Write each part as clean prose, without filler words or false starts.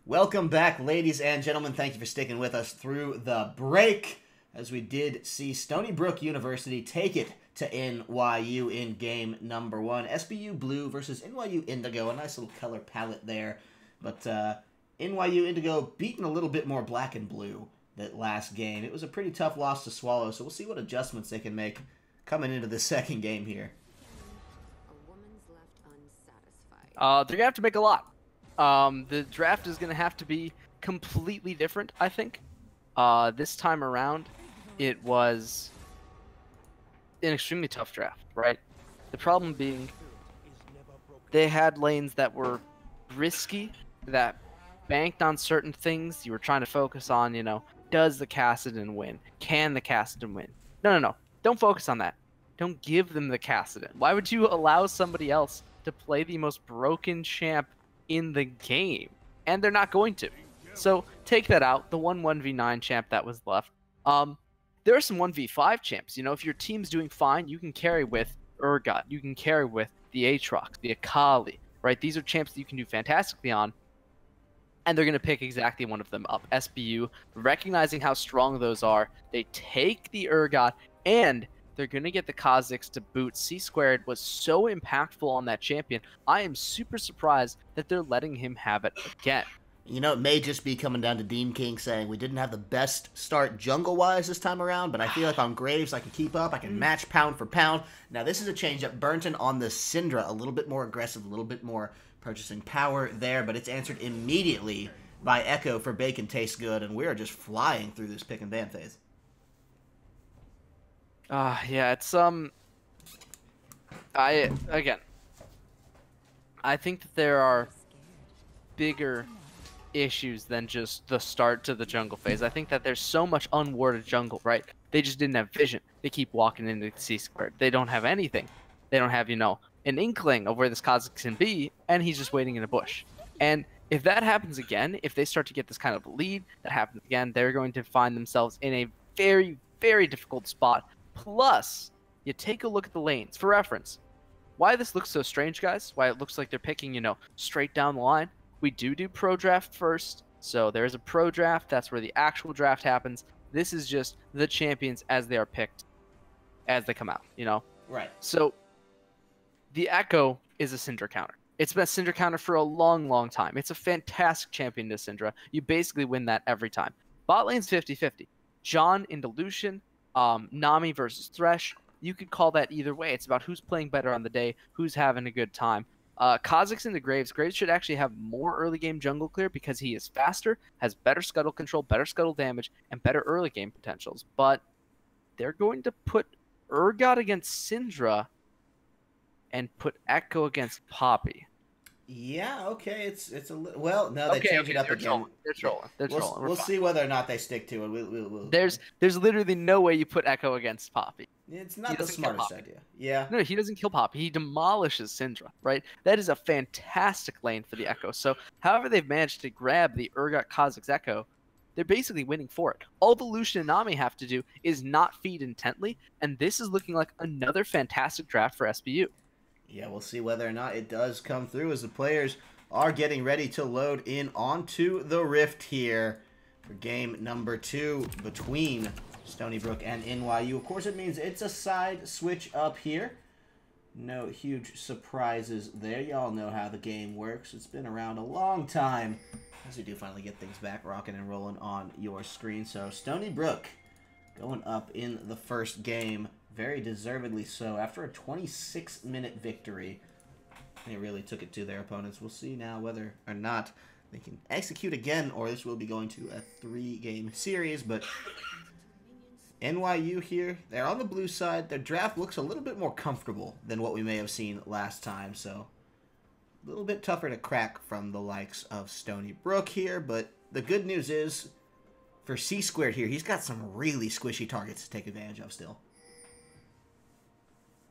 Welcome back, ladies and gentlemen. Thank you for sticking with us through the break as we did see Stony Brook University take it to NYU in game number 1. SBU Blue versus NYU Indigo. A nice little color palette there. But NYU Indigo beaten a little bit more black and blue that last game. It was a pretty tough loss to swallow, so we'll see what adjustments they can make coming into the second game here. They're going to have to make a lot. The draft is going to have to be completely different, I think. This time around, it was an extremely tough draft, right? The problem being they had lanes that were risky, that banked on certain things. You were trying to focus on, you know, does the Kassadin win? Can the Kassadin win? No. Don't focus on that. Don't give them the Kassadin. Why would you allow somebody else to play the most broken champ in the game? And they're not going to. So take that out. The 1-1v9 champ that was left. There are some 1v5 champs. You know, if your team's doing fine, you can carry with Urgot. You can carry with the Aatrox, the Akali, right? These are champs that you can do fantastically on. And they're going to pick exactly one of them up. SBU, recognizing how strong those are, they take the Urgot, and they're going to get the Kha'Zix to boot. C-Squared was so impactful on that champion. I am super surprised that they're letting him have it again. You know, it may just be coming down to Dean King saying we didn't have the best start jungle-wise this time around, but I feel like on Graves I can keep up, I can match pound for pound. Now this is a change-up. Burnton on the Syndra, a little bit more aggressive, a little bit more purchasing power there, but it's answered immediately by Echo for Bacon Tastes Good, and we are just flying through this pick and ban phase. Yeah, it's, I think that there are bigger issues than just the start to the jungle phase. I think that there's so much unwarded jungle, right? They just didn't have vision. They keep walking into C-Squared. They don't have anything. They don't have, you know, an inkling of where this Kha'Zix can be, and he's just waiting in a bush. And if that happens again, if they start to get this kind of lead, that happens again, they're going to find themselves in a very, very difficult spot. Plus, you take a look at the lanes. For reference, why this looks so strange, guys, why it looks like they're picking, you know, straight down the line, we do pro draft first. So there's a pro draft. That's where the actual draft happens. This is just the champions as they are picked as they come out, you know? Right. So the Echo is a Syndra counter. It's been a Syndra counter for a long, long time. It's a fantastic champion to Syndra. You basically win that every time. Bot lane's 50-50. John into Lucian, Nami versus Thresh. You could call that either way. It's about who's playing better on the day, who's having a good time. Kha'Zix into Graves. Graves should actually have more early game jungle clear because he is faster, has better scuttle control, better scuttle damage, and better early game potentials. But they're going to put Urgot against Syndra and put Echo against Poppy. Yeah, okay, it's a little... Well, no, they changed it up again. They're trolling. We'll see whether or not they stick to it. We'll... There's literally no way you put Echo against Poppy. It's not the smartest idea. Yeah. No, he doesn't kill Poppy. He demolishes Syndra, right? That is a fantastic lane for the Echo. So, however they've managed to grab the Urgot Kha'Zix Echo, they're basically winning for it. All the Lucian and Nami have to do is not feed intently, and this is looking like another fantastic draft for SBU. Yeah, we'll see whether or not it does come through as the players are getting ready to load in onto the Rift here for game number 2 between Stony Brook and NYU. Of course, it means it's a side switch up here. No huge surprises there. Y'all know how the game works. It's been around a long time as we do finally get things back rocking and rolling on your screen. So Stony Brook going up in the first game. Very deservedly so. After a 26-minute victory, they really took it to their opponents. We'll see now whether or not they can execute again, or this will be going to a 3-game series. But NYU here, they're on the blue side. Their draft looks a little bit more comfortable than what we may have seen last time. So a little bit tougher to crack from the likes of Stony Brook here. But the good news is, for C-Squared here, he's got some really squishy targets to take advantage of still.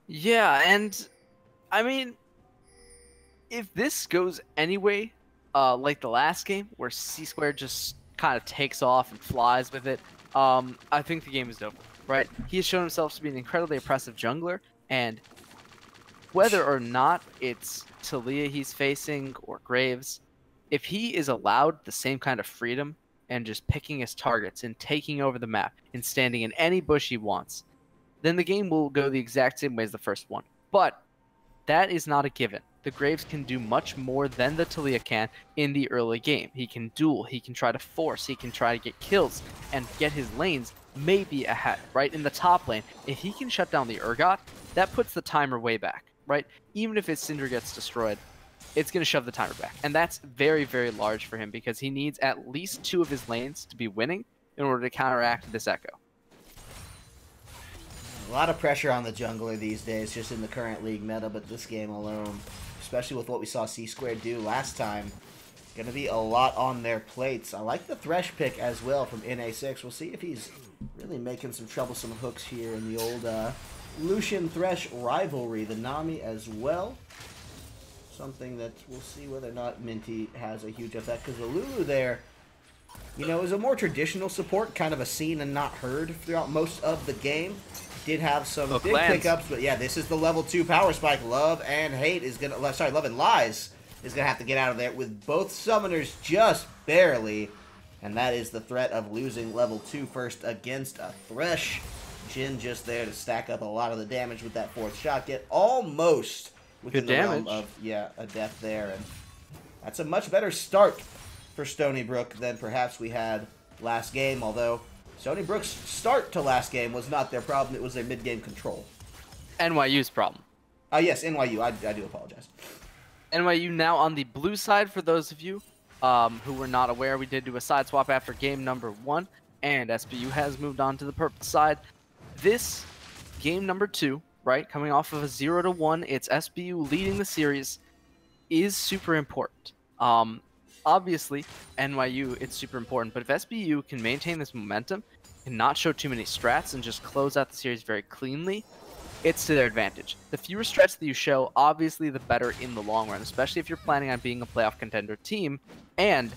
Yeah, and I mean, if this goes anyway, like the last game where C-Squared just kind of takes off and flies with it, I think the game is over, right? He has shown himself to be an incredibly impressive jungler, and whether or not it's Talia he's facing or Graves, If he is allowed the same kind of freedom and just picking his targets and taking over the map and standing in any bush he wants, then the game will go the exact same way as the first one. But that is not a given. The Graves can do much more than the Taliyah can in the early game. He can duel, he can try to force, he can try to get kills and get his lanes maybe ahead, right? In the top lane, if he can shut down the Urgot, that puts the timer way back, right? Even if his Syndra gets destroyed, it's going to shove the timer back. And that's very, very large for him because he needs at least 2 of his lanes to be winning in order to counteract this Echo. A lot of pressure on the jungler these days, just in the current league meta, but this game alone, especially with what we saw C-Squared do last time, going to be a lot on their plates. I like the Thresh pick as well from NA6. We'll see if he's really making some troublesome hooks here in the old Lucian Thresh rivalry. The Nami as well. Something that we'll see whether or not Minty has a huge effect, because the Lulu there, you know, is a more traditional support, kind of a seen and not heard throughout most of the game. Did have some big pickups, but yeah, this is the level 2 power spike. Love and Hate is gonna, Love and Lies is gonna have to get out of there with both summoners just barely, and that is the threat of losing level 2 first against a Thresh. Jhin just there to stack up a lot of the damage with that 4th shot. Get almost within the realm of a death there, and that's a much better start for Stony Brook than perhaps we had last game, although Stony Brook's start to last game was not their problem, it was their mid-game control. NYU's problem. Yes, NYU, I do apologize. NYU now on the blue side, for those of you who were not aware, we did do a side swap after game number 1, and SBU has moved on to the purple side. This game number 2, right, coming off of a 0-1, it's SBU leading the series, is super important. Obviously, NYU, it's super important, but if SBU can maintain this momentum and not show too many strats and just close out the series very cleanly, it's to their advantage. The fewer strats that you show, obviously, the better in the long run, especially if you're planning on being a playoff contender team. And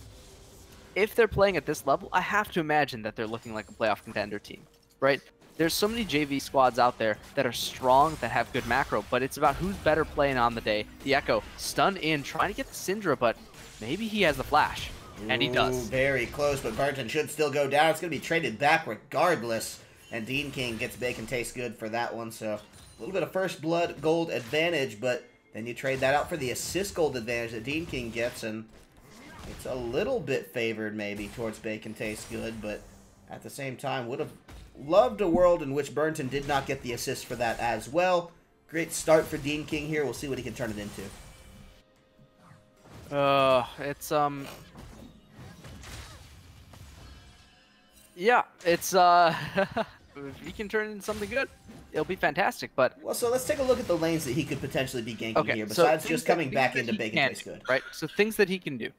if they're playing at this level, I have to imagine that they're looking like a playoff contender team, right? There's so many JV squads out there that are strong, that have good macro, but it's about who's better playing on the day. The Echo, stun in, trying to get the Syndra, but maybe he has the flash, and he does. Very close, but Burton should still go down. It's going to be traded back regardless, and Dean King gets bacon taste good for that one, so a little bit of first blood gold advantage, but then you trade that out for the assist gold advantage that Dean King gets, and it's a little bit favored maybe towards bacon taste good, but at the same time would have loved a world in which Burnton did not get the assist for that as well. Great start for Dean King here. We'll see what he can turn it into. Yeah, it's if he can turn into something good, it'll be fantastic. But well, so let's take a look at the lanes that he could potentially be ganking here, besides just coming back into bacon taste good. Right. So things that he can do.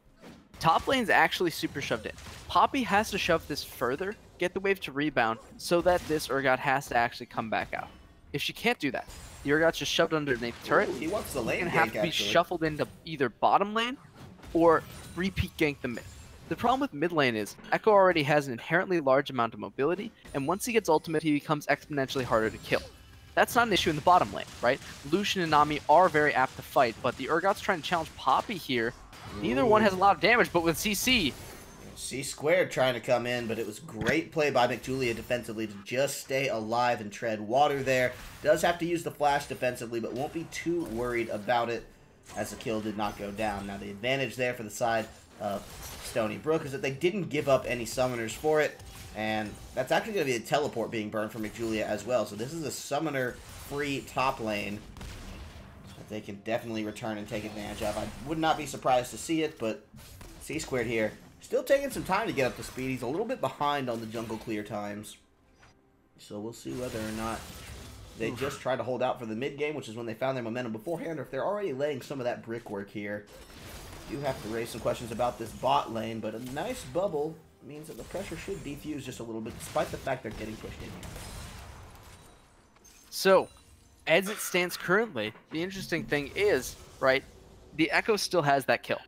Top lane's actually super shoved in. Poppy has to shove this further, get the wave to rebound, so that this Urgot has to actually come back out. If she can't do that, the Urgot's just shoved underneath the turret. Ooh, he wants the lane and have to be shuffled into either bottom lane or repeat gank the mid. The problem with mid lane is Echo already has an inherently large amount of mobility, and once he gets ultimate, he becomes exponentially harder to kill. That's not an issue in the bottom lane, right? Lucian and Nami are very apt to fight, but the Urgot's trying to challenge Poppy here. Neither one has a lot of damage, but with CC... C-Squared trying to come in, but it was great play by McJulia defensively to just stay alive and tread water there. Does have to use the flash defensively, but won't be too worried about it as the kill did not go down. Now the advantage there for the side of Stony Brook is that they didn't give up any summoners for it, and that's actually going to be a teleport being burned for McJulia as well. So this is a summoner-free top lane that they can definitely return and take advantage of. I would not be surprised to see it, but C-Squared here still taking some time to get up to speed. He's a little bit behind on the jungle clear times. So we'll see whether or not they just try to hold out for the mid game, which is when they found their momentum beforehand, or if they're already laying some of that brickwork here. You have to raise some questions about this bot lane, but a nice bubble means that the pressure should defuse just a little bit, despite the fact they're getting pushed in here. So, as it stands currently, the interesting thing is, right, the Echo still has that kill.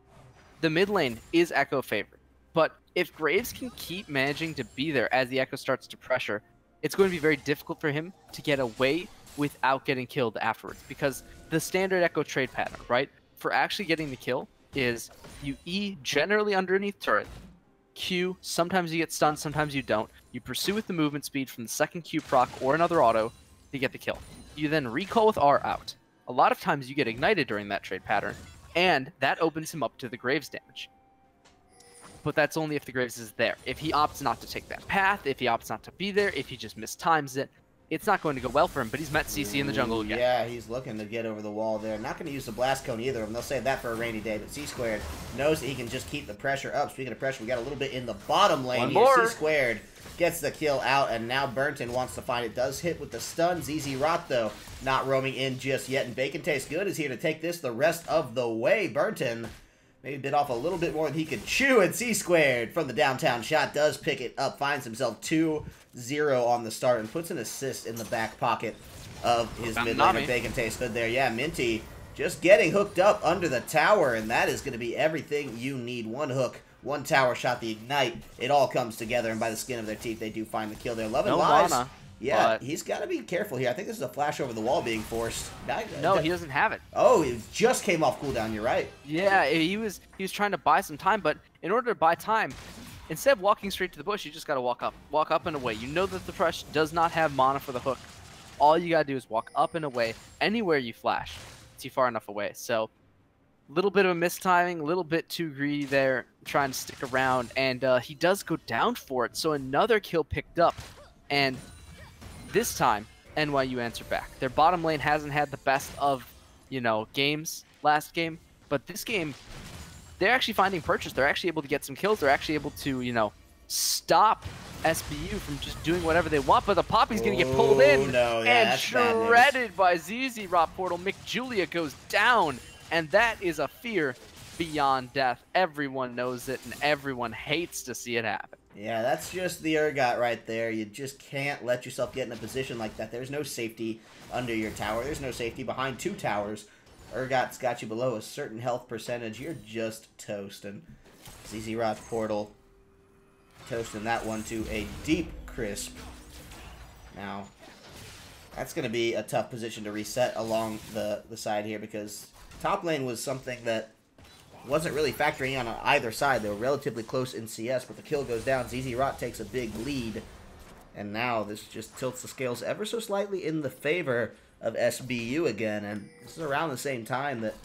The mid lane is Echo favored. But if Graves can keep managing to be there as the Echo starts to pressure, it's going to be very difficult for him to get away without getting killed afterwards. Because the standard Echo trade pattern, right? For actually getting the kill, is you E generally underneath turret, Q, sometimes you get stunned, sometimes you don't. You pursue with the movement speed from the second Q proc or another auto to get the kill. You then recall with R out. A lot of times you get ignited during that trade pattern, and that opens him up to the Graves damage. But that's only if the Graves is there. If he opts not to take that path, if he opts not to be there, if he just mistimes it, it's not going to go well for him, but he's met CC in the jungle again. Yeah, he's looking to get over the wall there. Not going to use the blast cone either, and they'll save that for a rainy day, but C-Squared knows that he can just keep the pressure up. Speaking of pressure, we got a little bit in the bottom lane One here. more. C-Squared gets the kill out, and now Burnton wants to find it. Does hit with the stun. ZZ Rot, though, not roaming in just yet, and Bacon Tastes Good is here to take this the rest of the way. Burnton maybe bit off a little bit more than he could chew, and C-Squared from the downtown shot does pick it up, finds himself 2-0 on the start, and puts an assist in the back pocket of his mid laner. Bacon Tastes Good there. Yeah, Minty just getting hooked up under the tower, and that is going to be everything you need. One hook, one tower shot, the ignite. It all comes together, and by the skin of their teeth, they do find the kill there. Love and Lies. Yeah, he's got to be careful here. I think this is a flash over the wall being forced. No, he doesn't have it. Oh, it just came off cooldown. You're right. Yeah, he was trying to buy some time, but in order to buy time, instead of walking straight to the bush, you just got to walk up and away. You know that the Thresh does not have mana for the hook. All you got to do is walk up and away. Anywhere you flash, it's you far enough away. So, a little bit of a mistiming, a little bit too greedy there, trying to stick around, and he does go down for it. So another kill picked up, and this time, NYU answered back. Their bottom lane hasn't had the best of, games last game, but this game, they're actually finding purchase. They're actually able to get some kills. They're actually able to, stop SBU from just doing whatever they want, but the Poppy's going to get pulled in and shredded by ZZ Rot Portal. McJulia goes down, and that is a fear beyond death. Everyone knows it, and everyone hates to see it happen. Yeah, that's just the Urgot right there. You just can't let yourself get in a position like that. There's no safety under your tower. There's no safety behind two towers. Urgot's got you below a certain health percentage. You're just toasting. ZZ Rot's Portal toasting that one to a deep crisp. Now, that's going to be a tough position to reset along the side here, because top lane was something that wasn't really factoring on either side. They were relatively close in CS, but the kill goes down. ZZ Rot takes a big lead, and now this just tilts the scales ever so slightly in the favor of SBU again, and this is around the same time that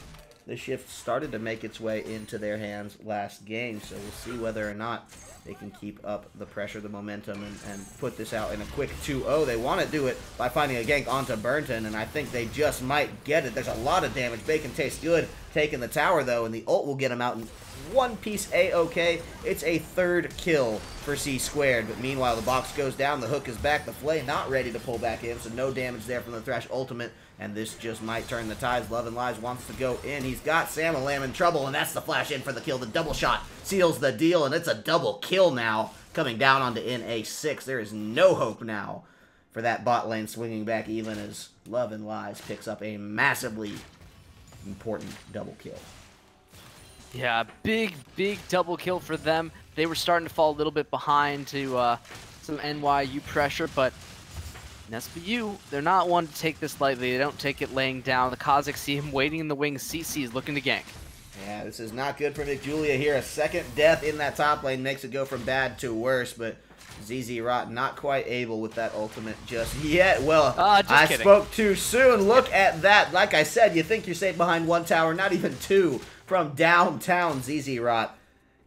the shift started to make its way into their hands last game, so we'll see whether or not they can keep up the pressure, the momentum, and put this out in a quick 2-0. They want to do it by finding a gank onto Burnton, and I think they just might get it. There's a lot of damage. Bacon Tastes Good taking the tower, though, and the ult will get him out in one piece A-OK. It's a third kill for C-Squared, but meanwhile, the box goes down. The hook is back. The Flay not ready to pull back in, so no damage there from the Thresh ultimate, and this just might turn the tides. Love and Lies wants to go in. He's got Sam and Lamb in trouble, and that's the flash in for the kill. The double shot seals the deal, and it's a double kill now coming down onto NA6. There is no hope now for that bot lane swinging back, even as Love and Lies picks up a massively important double kill. Yeah, big double kill for them. They were starting to fall a little bit behind to some NYU pressure, but in SBU, they're not one to take this lightly. They don't take it laying down. The Kazakhs see him waiting in the wings. CC is looking to gank. Yeah, this is not good for McJulia here. A second death in that top lane makes it go from bad to worse, but ZZ Rot not quite able with that ultimate just yet. Well, I spoke too soon. Look at that. Like I said, you think you're safe behind one tower, not even two. From downtown, ZZ Rot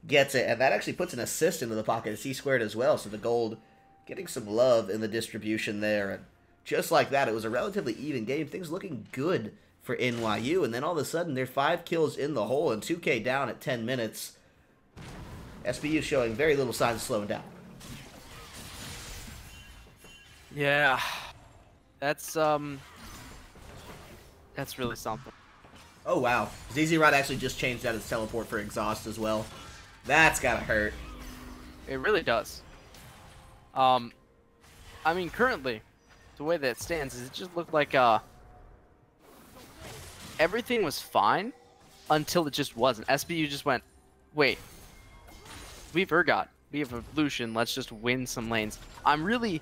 gets it, and that actually puts an assist into the pocket of C-Squared as well, so the gold getting some love in the distribution there. And just like that, it was a relatively even game. Things looking good for NYU, and then all of a sudden, they're 5 kills in the hole and 2K down at 10 minutes. SBU showing very little signs of slowing down. Yeah, that's really something. Oh, wow. ZZ Rot actually just changed out his teleport for exhaust as well. That's gotta hurt. It really does. I mean, currently, the way that it stands is it just looked like everything was fine until it just wasn't. SBU just went, wait, we have Urgot, we have Evolution, let's just win some lanes. I'm really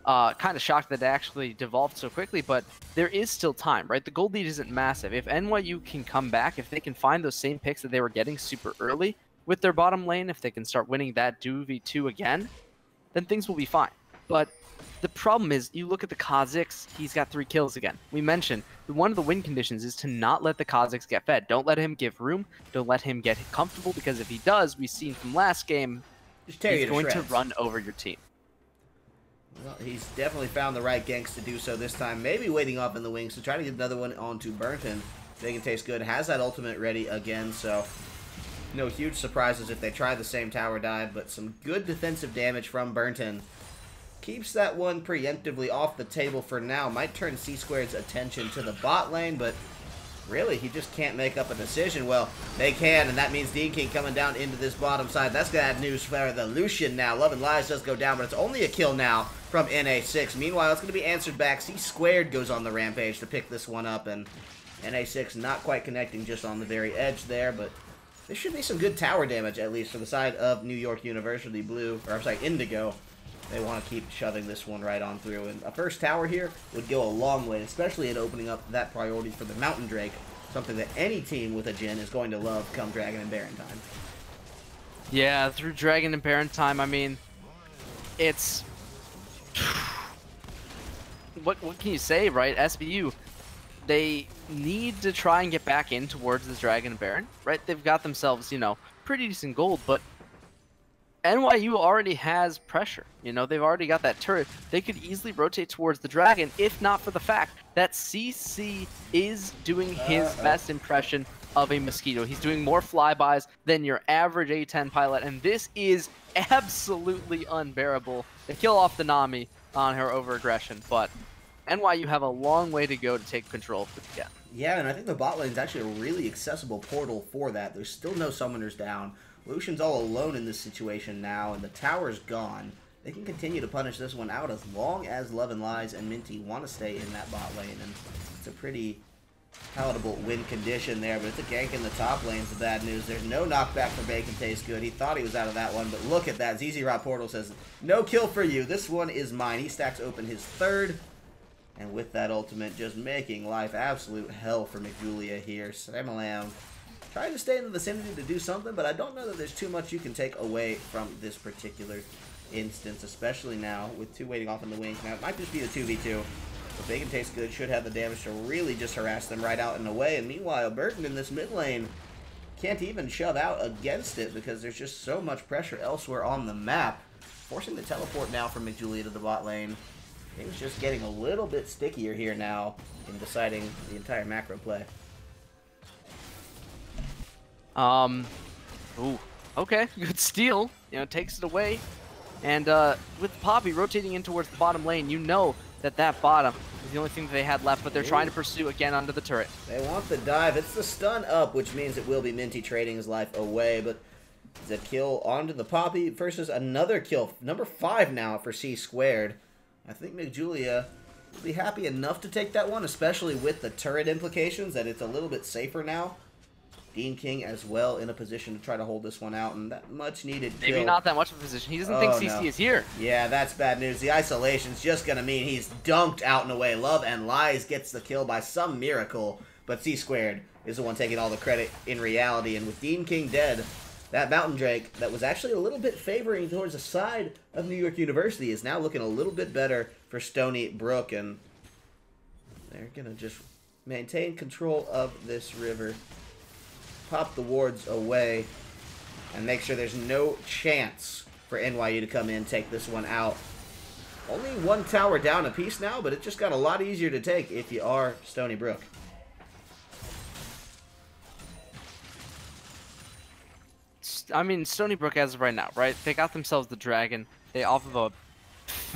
Kind of shocked that it actually devolved so quickly, but there is still time, right? The gold lead isn't massive. If NYU can come back, if they can find those same picks that they were getting super early with their bottom lane, if they can start winning that 2v2 again, then things will be fine. But the problem is, you look at the Kha'Zix, he's got 3 kills again. We mentioned one of the win conditions is to not let the Kha'Zix get fed. Don't let him give room. Don't let him get comfortable, because if he does, we've seen from last game, he's going to run over your team. Well, he's definitely found the right ganks to do so this time. Maybe waiting off in the wings to try to get another one onto Burnton. They can taste good. Has that ultimate ready again, so no huge surprises if they try the same tower dive, but some good defensive damage from Burnton. Keeps that one preemptively off the table for now. Might turn C-Squared's attention to the bot lane, but really, he just can't make up a decision. Well, they can, and that means Dean King coming down into this bottom side. That's bad news for the Lucian now. Love and Lies does go down, but it's only a kill now from NA6. Meanwhile, it's going to be answered back. C-Squared goes on the rampage to pick this one up, and NA6 not quite connecting, just on the very edge there, but there should be some good tower damage, at least, for the side of New York University Blue, or I'm sorry, Indigo. They want to keep shoving this one right on through. And a first tower here would go a long way, especially in opening up that priority for the Mountain Drake. Something that any team with a Jhin is going to love come Dragon and Baron time. Yeah, through Dragon and Baron time, I mean, it's... What can you say, right? SBU, they need to try and get back in towards this Dragon and Baron, right? They've got themselves, you know, pretty decent gold, but NYU already has pressure. You know, they've already got that turret. They could easily rotate towards the Dragon, if not for the fact that CC is doing his best impression of a Mosquito. He's doing more flybys than your average A10 pilot, and this is absolutely unbearable. They kill off the Nami on her over-aggression, but NYU have a long way to go to take control of it again. Yeah, and I think the bot lane is actually a really accessible portal for that. There's still no summoners down. Lucian's all alone in this situation now, and the tower's gone. They can continue to punish this one out as long as Love and Lies and Minty want to stay in that bot lane, and it's a pretty palatable win condition there, but it's a gank in the top lane's the bad news. There's no knockback for Bacon Tastes Good. He thought he was out of that one, but look at that. ZZ Rot Portal says, no kill for you. This one is mine. He stacks open his third, and with that ultimate, just making life absolute hell for McJulia here. Samalam trying to stay in the vicinity to do something, but I don't know that there's too much you can take away from this particular instance, especially now with 2 waiting off in the wings. Now, it might just be a 2v2, but Bacon Tastes Good should have the damage to really just harass them right out and away. And meanwhile, Burton in this mid lane can't even shove out against it because there's just so much pressure elsewhere on the map. Forcing the teleport now from McJulia to the bot lane. Things just getting a little bit stickier here now in deciding the entire macro play. Ooh, okay, good steal. You know, takes it away. And with Poppy rotating in towards the bottom lane, you know that bottom is the only thing that they had left, but they're trying to pursue again under the turret. They want the dive. It's the stun up, which means it will be Minty trading his life away, but the kill onto the Poppy versus another kill. Number 5 now for C-Squared. I think McJulia will be happy enough to take that one, especially with the turret implications, that it's a little bit safer now. Dean King as well in a position to try to hold this one out, and that much needed kill. Maybe not that much of a position. He doesn't think CC is here. Yeah, that's bad news. The isolation's just going to mean he's dunked out and away. Love and Lies gets the kill by some miracle, but C-Squared is the one taking all the credit in reality, and with Dean King dead, that Mountain Drake that was actually a little bit favoring towards the side of New York University is now looking a little bit better for Stony Brook, and they're going to just maintain control of this river. Pop the wards away and make sure there's no chance for NYU to come in, take this one out. Only 1 tower down apiece now, but it just got a lot easier to take if you are Stony Brook. I mean, Stony Brook as of right now, right? They got themselves the Dragon. They off of a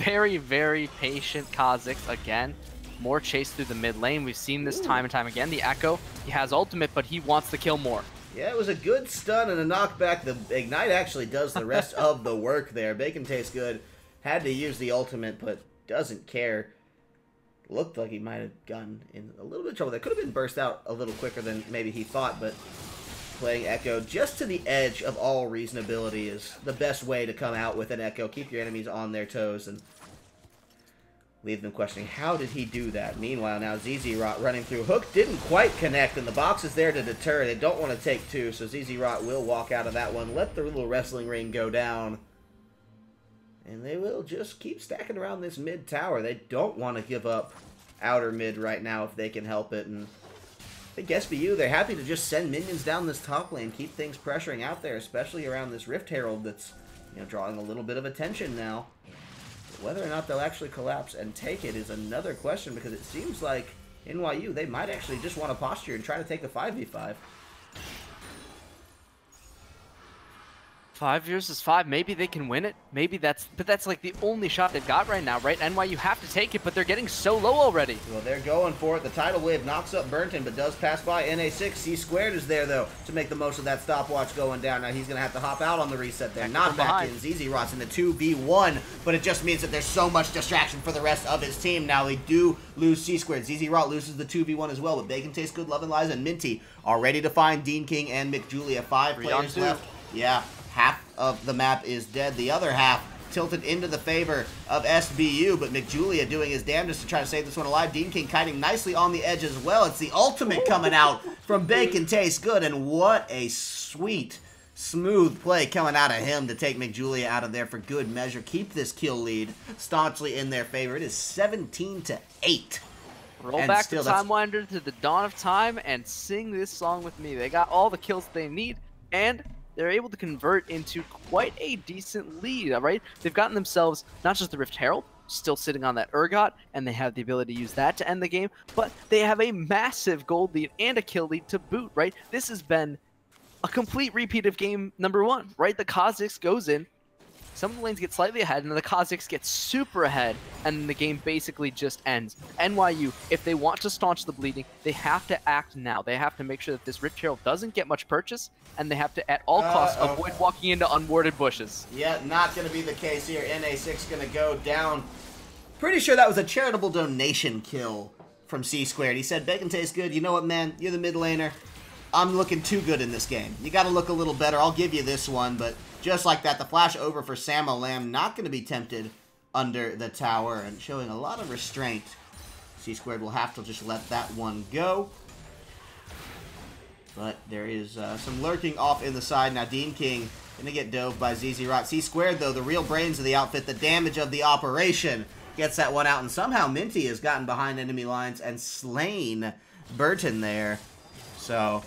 very, very patient Kha'Zix again. More chase through the mid lane. We've seen this time and time again. The Echo, he has ultimate, but he wants to kill more. Yeah, it was a good stun and a knockback. The Ignite actually does the rest of the work there. Bacon Tastes Good had to use the ultimate, but doesn't care. Looked like he might have gotten in a little bit of trouble. That could have been burst out a little quicker than maybe he thought, but playing Echo just to the edge of all reasonability is the best way to come out with an Echo. Keep your enemies on their toes, and leave them questioning, how did he do that? Meanwhile, now ZZ Rot running through. Hook didn't quite connect, and the box is there to deter. They don't want to take two, so ZZ Rot will walk out of that one. Let the little wrestling ring go down. And they will just keep stacking around this mid tower. They don't want to give up outer mid right now if they can help it. And I think SBU, they're happy to just send minions down this top lane, keep things pressuring out there, especially around this Rift Herald that's, you know, drawing a little bit of attention now. But whether or not they'll actually collapse and take it is another question, because it seems like NYU, they might actually just want to posture and try to take the 5v5. 5 versus 5, maybe they can win it. Maybe but that's like the only shot they've got right now, right? NYU have to take it, but they're getting so low already. Well, they're going for it. The tidal wave knocks up Burnton, but does pass by NA6. C squared is there, though, to make the most of that stopwatch going down. Now he's going to have to hop out on the reset there. Not back in. ZZ Rot's in the 2v1, but it just means that there's so much distraction for the rest of his team. Now they do lose C squared. ZZ Rot loses the 2v1 as well, but Bacon Tastes Good, Love and Lies, and Minty are ready to find Dean King and McJulia. 5 players left. Yeah. Half of the map is dead. The other half tilted into the favor of SBU, but McJulia doing his damnedest to try to save this one alive. Dean King kiting nicely on the edge as well. It's the ultimate coming out from Bacon Tastes Good, and what a sweet, smooth play coming out of him to take McJulia out of there for good measure. Keep this kill lead staunchly in their favor. It is 17-8. Roll and back the timeline to the dawn of time and sing this song with me. They got all the kills they need, and they're able to convert into quite a decent lead, all right? They've gotten themselves not just the Rift Herald, still sitting on that Urgot, and they have the ability to use that to end the game, but they have a massive gold lead and a kill lead to boot, right? This has been a complete repeat of game number 1, right? The Kha'Zix goes in, some of the lanes get slightly ahead, and then the Kha'Zix get super ahead, and then the game basically just ends. NYU, if they want to staunch the bleeding, they have to act now. They have to make sure that this Rift Herald doesn't get much purchase, and they have to, at all costs, avoid walking into unwarded bushes. Yeah, not going to be the case here. NA6 going to go down. Pretty sure that was a charitable donation kill from C squared. He said, Bacon Tastes Good. You know what, man? You're the mid laner. I'm looking too good in this game. You got to look a little better. I'll give you this one, but just like that, the flash over for Sama Lamb, not going to be tempted under the tower and showing a lot of restraint. C squared will have to just let that one go. But there is some lurking off in the side. Now Dean King going to get dove by ZZ Rot. C squared, though, the real brains of the outfit, the damage of the operation, gets that one out. And somehow Minty has gotten behind enemy lines and slain Burton there. So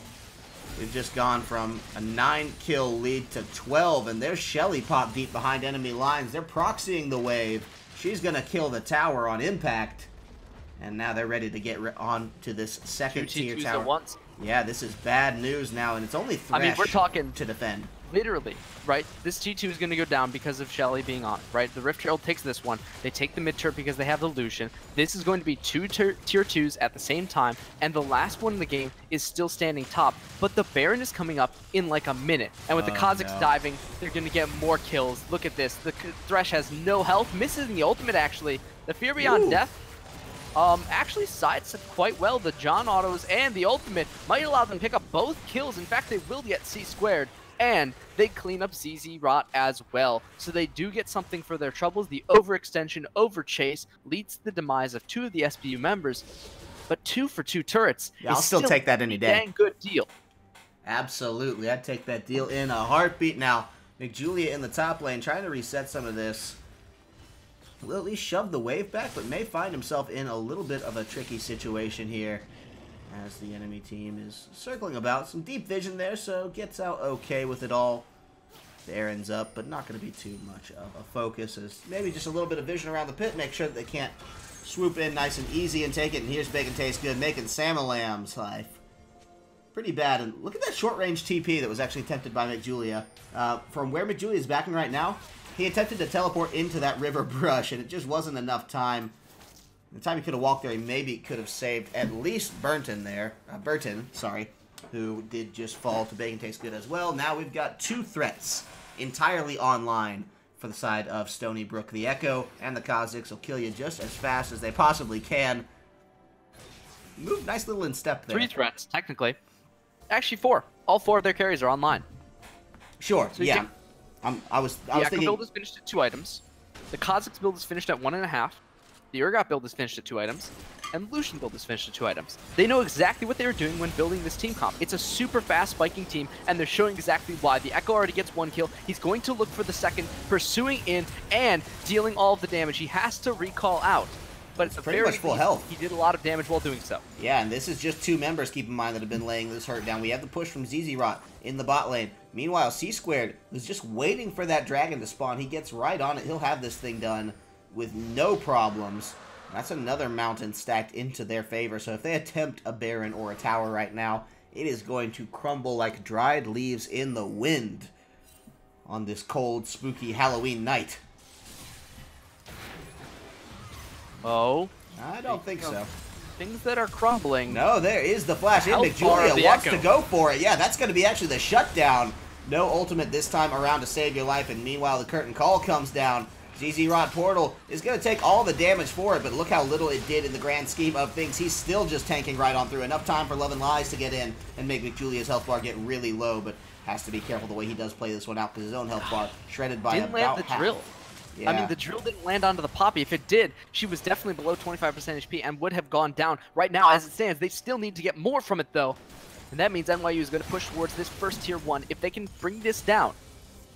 we've just gone from a 9-kill lead to 12, and there's Shelly pop deep behind enemy lines. They're proxying the wave. She's going to kill the tower on impact. And now they're ready to get on to this second-tier tower. At once. Yeah, this is bad news now, and it's only Thresh we're talking to defend. Literally, right? This G2 is going to go down because of Shelly being on, right? The Rift Herald takes this one. They take the mid-turret because they have the Lucian. This is going to be 2 tier 2s at the same time, and the last one in the game is still standing top. But the Baron is coming up in like a minute, and with the Kha'Zix diving, they're going to get more kills. Look at this. The Thresh has no health, misses the ultimate, actually. The Fear Beyond Death actually sidestepped quite well. The John autos and the ultimate might allow them to pick up both kills. In fact, they will get C squared, and they clean up ZZ Rot as well. So they do get something for their troubles. The overextension, overchase leads to the demise of 2 of the SBU members, but 2 for 2 turrets. Yeah, I'll still take that any day. Dang good deal. Absolutely, I'd take that deal in a heartbeat. Now, McJulia in the top lane trying to reset some of this. Will at least shove the wave back, but may find himself in a little bit of a tricky situation here as the enemy team is circling about. Some deep vision there, so gets out okay with it all. Aaron's up, but not going to be too much of a focus, as maybe just a little bit of vision around the pit, make sure that they can't swoop in nice and easy and take it. And here's Bacon Tastes Good, making Samalam's life pretty bad. And look at that short-range TP that was actually attempted by McJulia. From where McJulia is backing right now, he attempted to teleport into that river brush, and it just wasn't enough time. The time he could have walked there, he maybe could have saved at least Burton there. Burton, sorry, who did just fall to Bacon Tastes Good as well. Now we've got 2 threats entirely online for the side of Stony Brook. The Echo and the Kha'Zix will kill you just as fast as they possibly can. Move nice little in step there. 3 threats, technically. Actually 4. All 4 of their carries are online. Sure, so yeah. I was thinking... The Echo thinking... build is finished at 2 items. The Kha'Zix build is finished at 1.5. The Urgot build is finished at 2 items, and Lucian build is finished at 2 items. They know exactly what they were doing when building this team comp. It's a super fast spiking team, and they're showing exactly why. The Echo already gets 1 kill. He's going to look for the second, pursuing in and dealing all of the damage. He has to recall out, but it's pretty much full health. He did a lot of damage while doing so. Yeah, and this is just 2 members, keep in mind, that have been laying this hurt down. We have the push from ZZ in the bot lane. Meanwhile, C-Squared was just waiting for that dragon to spawn. He gets right on it. He'll have this thing done with no problems. That's another mountain stacked into their favor. So if they attempt a Baron or a tower right now, it is going to crumble like dried leaves in the wind on this cold, spooky Halloween night. Oh. I don't think so. Things that are crumbling. No, there is the flash in. McJulia wants to go for it. Yeah, that's going to be actually the shutdown. No ultimate this time around to save your life, and meanwhile the curtain call comes down. ZZ Rod Portal is going to take all the damage for it, but look how little it did in the grand scheme of things. He's still just tanking right on through. Enough time for Love and Lies to get in and make McJulia's health bar get really low, but has to be careful the way he does play this one out because his own health bar shredded by didn't about land the half. drill. Yeah. I mean, the drill didn't land onto the Poppy. If it did, she was definitely below 25% HP and would have gone down. Right now, as it stands, they still need to get more from it, though. And that means NYU is going to push towards this first tier 1. If they can bring this down,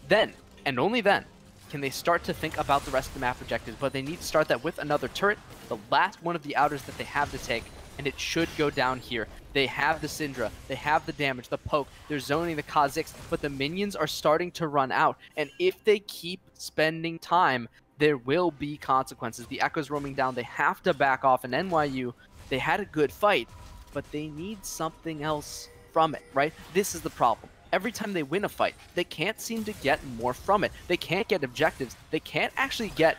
then, and only then, can they start to think about the rest of the map objectives. But they need to start that with another turret, the last one of the outers that they have to take, and it should go down here. They have the Syndra, they have the damage, the poke, they're zoning the Kha'Zix, but the minions are starting to run out. And if they keep spending time, there will be consequences. The Echo's roaming down, they have to back off, and NYU, they had a good fight, but they need something else from it, right? This is the problem. Every time they win a fight, they can't seem to get more from it. They can't get objectives. They can't actually get,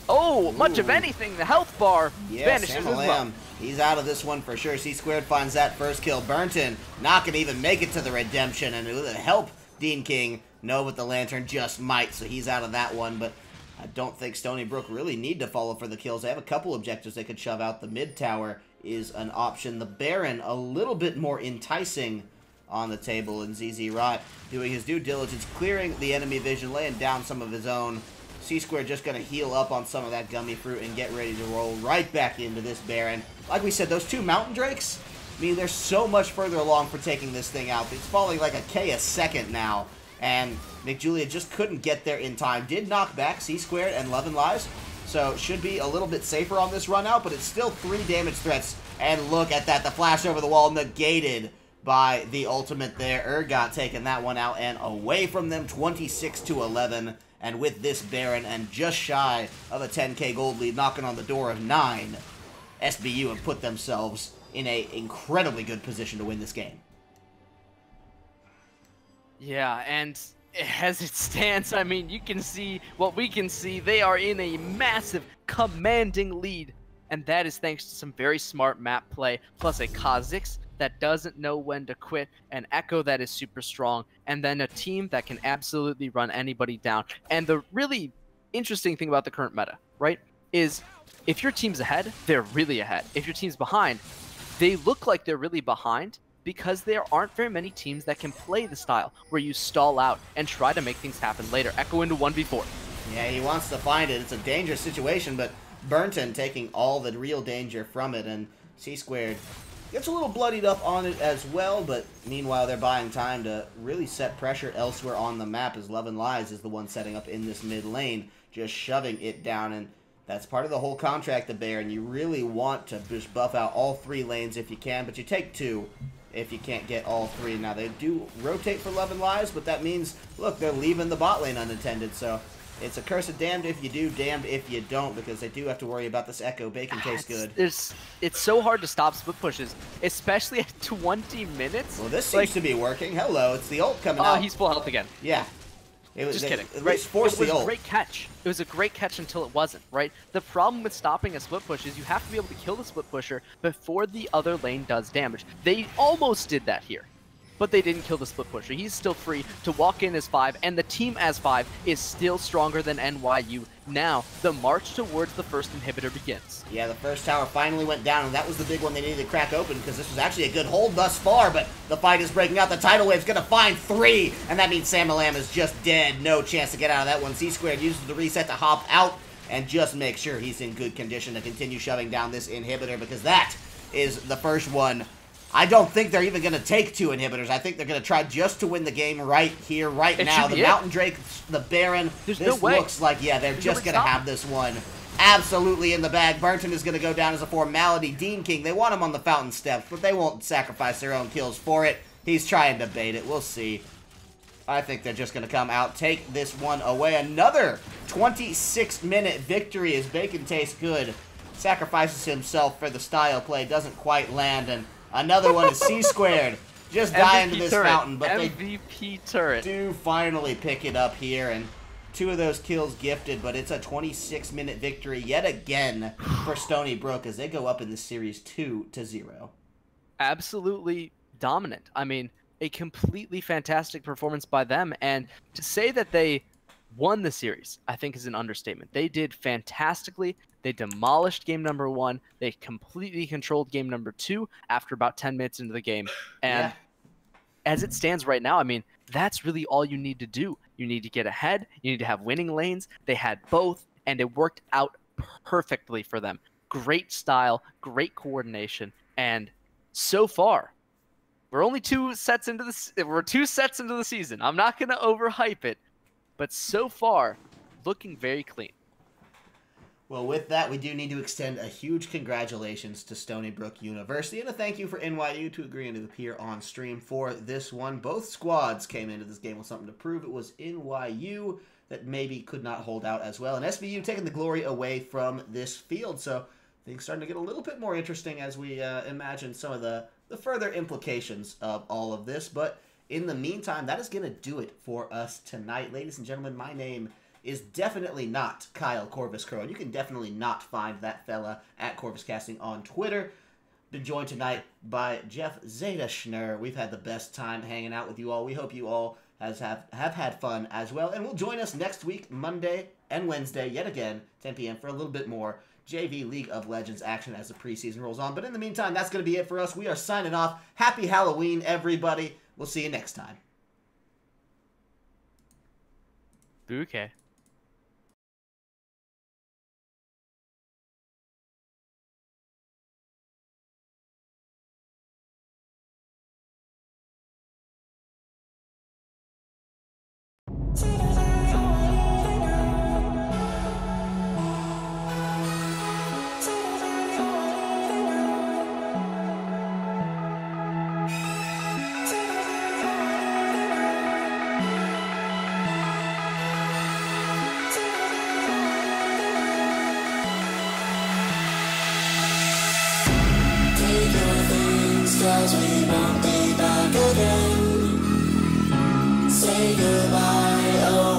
much of anything. The health bar vanishes as well. He's out of this one for sure. C-Squared finds that first kill. Burnton not going to even make it to the redemption, and it'll help Dean King. No, but the Lantern just might, so he's out of that one, but I don't think Stony Brook really need to follow for the kills. They have a couple objectives they could shove out. The mid tower is an option. The Baron, a little bit more enticing on the table, and ZZ Rot doing his due diligence, clearing the enemy vision, laying down some of his own. C-Square just going to heal up on some of that gummy fruit and get ready to roll right back into this Baron. Like we said, those 2 Mountain Drakes, I mean, they're so much further along for taking this thing out. It's falling like a K a second now, and McJulia just couldn't get there in time. Did knock back C-Squared and Love and Lies, so should be a little bit safer on this run out, but it's still 3 damage threats. And look at that, the flash over the wall negated by the ultimate there. Urgot taking that one out and away from them, 26-11. And with this Baron and just shy of a 10k gold lead knocking on the door of 9, SBU have put themselves in an incredibly good position to win this game. Yeah, and as it stands, I mean, you can see what we can see. They are in a massive, commanding lead. And that is thanks to some very smart map play, plus a Kha'Zix that doesn't know when to quit, an Echo that is super strong, and then a team that can absolutely run anybody down. And the really interesting thing about the current meta, right, is if your team's ahead, they're really ahead. If your team's behind, they look like they're really behind because there aren't very many teams that can play the style where you stall out and try to make things happen later. Echo into 1v4. Yeah, he wants to find it. It's a dangerous situation, but Burnton taking all the real danger from it, and C-Squared gets a little bloodied up on it as well, but meanwhile they're buying time to really set pressure elsewhere on the map as Love and Lies is the one setting up in this mid lane, just shoving it down, and that's part of the whole contract of Baron. You really want to just buff out all 3 lanes if you can, but you take 2 if you can't get all 3. Now they do rotate for Love and Lies, but that means, look, they're leaving the bot lane unattended, so it's a curse of damned if you do, damned if you don't, because they do have to worry about this Echo. Bacon tastes good. It's so hard to stop split pushes, especially at 20 minutes. Well, this seems to be working. Hello, it's the ult coming out. Oh, he's full health again. Yeah. Just kidding. At least force the ult. It was a great catch. It was a great catch until it wasn't, right? The problem with stopping a split push is you have to be able to kill the split pusher before the other lane does damage. They almost did that here, but they didn't kill the split pusher. He's still free to walk in as 5, and the team as 5 is still stronger than NYU. Now, the march towards the first inhibitor begins. Yeah, the first tower finally went down, and that was the big one they needed to crack open, because this was actually a good hold thus far, but the fight is breaking out. The tidal wave's going to find 3, and that means Sam Malam is just dead. No chance to get out of that one. C-Squared uses the reset to hop out, and just make sure he's in good condition to continue shoving down this inhibitor, because that is the first one. I don't think they're even going to take 2 inhibitors. I think they're going to try just to win the game right here, right now. The Mountain Drake, the Baron, this looks like, yeah, they're just going to have this one absolutely in the bag. Burton is going to go down as a formality. Dean King, they want him on the fountain steps, but they won't sacrifice their own kills for it. He's trying to bait it. We'll see. I think they're just going to come out, take this one away. Another 26-minute victory as Bacon Tastes Good sacrifices himself for the style play. Doesn't quite land, and another one is C-squared. Just die into this fountain, but MVP turret. They do finally pick it up here, and 2 of those kills gifted, but it's a 26-minute victory yet again for Stony Brook as they go up in the series 2-0. Absolutely dominant. I mean, a completely fantastic performance by them, and to say that they won the series, I think, is an understatement. They did fantastically. They demolished game number 1. They completely controlled game number 2 after about 10 minutes into the game. And as it stands right now, I mean, that's really all you need to do. You need to get ahead. You need to have winning lanes. They had both, and it worked out perfectly for them. Great style, great coordination, and so far, we're only 2 sets into the season. I'm not going to overhype it, but so far, looking very clean. Well, with that, we do need to extend a huge congratulations to Stony Brook University and a thank you for NYU to agreeing to appear on stream for this one. Both squads came into this game with something to prove. It was NYU that maybe could not hold out as well, and SVU taking the glory away from this field. So things starting to get a little bit more interesting as we imagine some of the further implications of all of this. But in the meantime, that is going to do it for us tonight. Ladies and gentlemen, my name is definitely not Kyle Corvus Crow. You can definitely not find that fella at Corvus Casting on Twitter. Been joined tonight by Jeff Zeta Schnurr. We've had the best time hanging out with you all. We hope you all have had fun as well. And will join us next week, Monday and Wednesday, yet again, 10 p.m. for a little bit more JV League of Legends action as the preseason rolls on. But in the meantime, that's going to be it for us. We are signing off. Happy Halloween, everybody. We'll see you next time. Okay. Cause we won't be back again. Say goodbye, oh